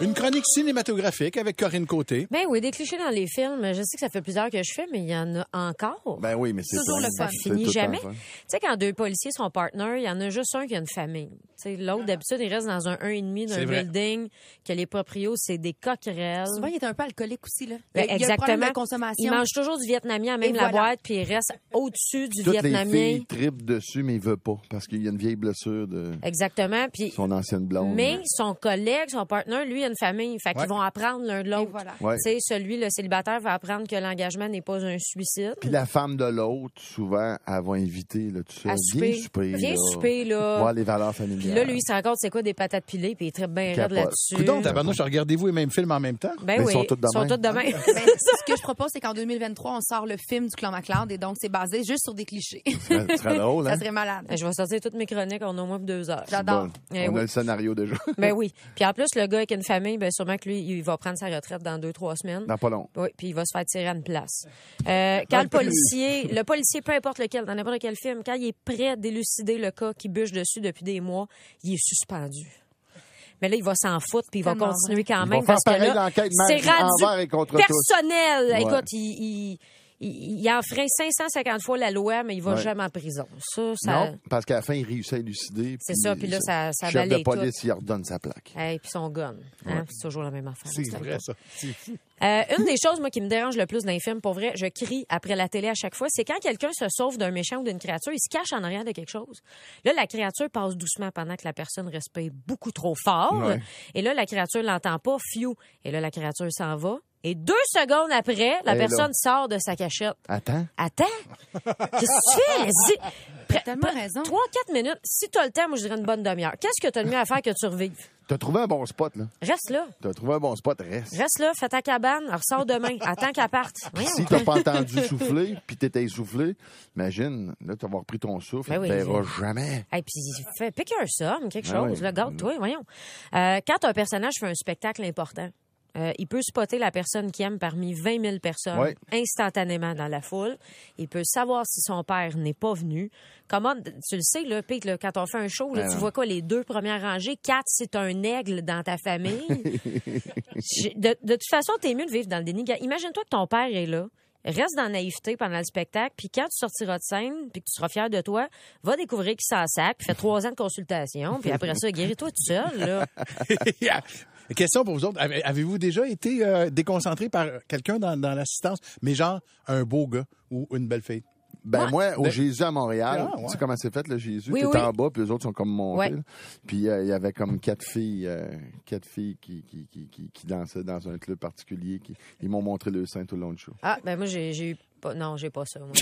Une chronique cinématographique avec Corinne Côté. Ben oui, des clichés dans les films. Je sais que ça fait plusieurs que je fais, mais il y en a encore. Ben oui, mais c'est toujours le fun. Ça finit jamais. Tu sais, quand deux policiers sont partners, il y en a juste un qui a une famille. Tu sais, l'autre, d'habitude, il reste dans un 1,5 d'un building, que les proprios, c'est des coquerelles. Souvent, il est un peu alcoolique aussi, là. Ben, il y a un problème de consommation. Il mange toujours du vietnamien, même la boîte, puis il reste au-dessus du vietnamien. Toutes les filles trippent dessus, mais il veut pas, parce qu'il y a une vieille blessure de son ancienne blonde. Mais son collègue, son partner, lui, a une famille. Fait qu'ils vont apprendre l'un de l'autre. Voilà. Tu sais, celui, le célibataire, va apprendre que l'engagement n'est pas un suicide. Puis la femme de l'autre, souvent, elle va inviter, là, tout ça. Viens souper, là. Voir les valeurs familiales. Puis là, lui, il se raconte c'est quoi des patates pilées, puis il trippe bien raide là-dessus. Coudonc, tabarnouche, regardez-vous les mêmes films en même temps? Ben oui, ils sont tous de même. Ce que je propose, c'est qu'en 2023, on sort le film du Clan MacLeod, et donc c'est basé juste sur des clichés. Ça serait drôle, hein? Ça serait malade. Je vais sortir toutes mes chroniques, on a au moins 2 heures. J'adore. Bon. On a le scénario déjà. Ben oui. Puis en plus, le gars avec une famille, ben sûrement que lui, il va prendre sa retraite dans 2-3 semaines. Dans pas long. Oui, puis il va se faire tirer à une place. Quand le policier, peu importe lequel, dans n'importe quel film, quand il est prêt d'élucider le cas qui bûche dessus depuis des mois, il est suspendu. Mais là, il va s'en foutre, puis il va continuer quand même. Parce que là, c'est rendu personnel. Ouais. Écoute, il enfreint 550 fois la loi, mais il va jamais en prison. Non, parce qu'à la fin, il réussit à élucider. C'est ça, puis là, ça balaye tout. Le chef de police, tout. il redonne sa plaque. Et puis son gun. Hein? C'est toujours la même affaire. C'est vrai, ça. C'est fou. Une des choses, moi, qui me dérange le plus dans les films, pour vrai, je crie après la télé à chaque fois, c'est quand quelqu'un se sauve d'un méchant ou d'une créature, il se cache en arrière de quelque chose. Là, la créature passe doucement pendant que la personne respire beaucoup trop fort. Ouais. Et là, la créature l'entend pas, fiou. Et là, la créature s'en va. Et 2 secondes après, la personne sort de sa cachette. Attends. Qu'est-ce que tu fais? T'as tellement raison. 3-4 minutes. Si t'as le temps, moi, je dirais une bonne demi-heure. Qu'est-ce que t'as de mieux à faire que de survivre? T'as trouvé un bon spot, là. Reste là. T'as trouvé un bon spot, reste. Reste là, fais ta cabane, ressors demain. Attends qu'elle parte. Si t'as pas entendu souffler, puis t'étais essoufflé, imagine, là, t'as repris ton souffle, tu verras jamais. Et puis, pique un somme, quelque chose, là, garde-toi, voyons. Quand un personnage fait un spectacle important, il peut spotter la personne qu'il aime parmi 20 000 personnes instantanément dans la foule. Il peut savoir si son père n'est pas venu. Comment, tu le sais, là, Pete, là, quand on fait un show, là, tu vois quoi, les 2 premières rangées, 4, c'est un aigle dans ta famille. de toute façon, t'es mieux de vivre dans le déni. Imagine-toi que ton père est là. Reste dans la naïveté pendant le spectacle, puis quand tu sortiras de scène, puis que tu seras fier de toi, va découvrir qu'il s'en sac, puis fais 3 ans de consultation, puis après ça, guéris-toi tout seul, là. Question pour vous autres. Avez-vous déjà été déconcentré par quelqu'un dans l'assistance, mais genre un beau gars ou une belle fille? Moi, au Jésus à Montréal, tu sais comment c'est fait, le Jésus? T'es en bas, puis les autres sont comme montés. Puis il y avait comme 4 filles qui dansaient dans un club particulier. Ils m'ont montré le sein tout le long du show. Ah, ben moi, j'ai eu... Non, j'ai pas ça, moi.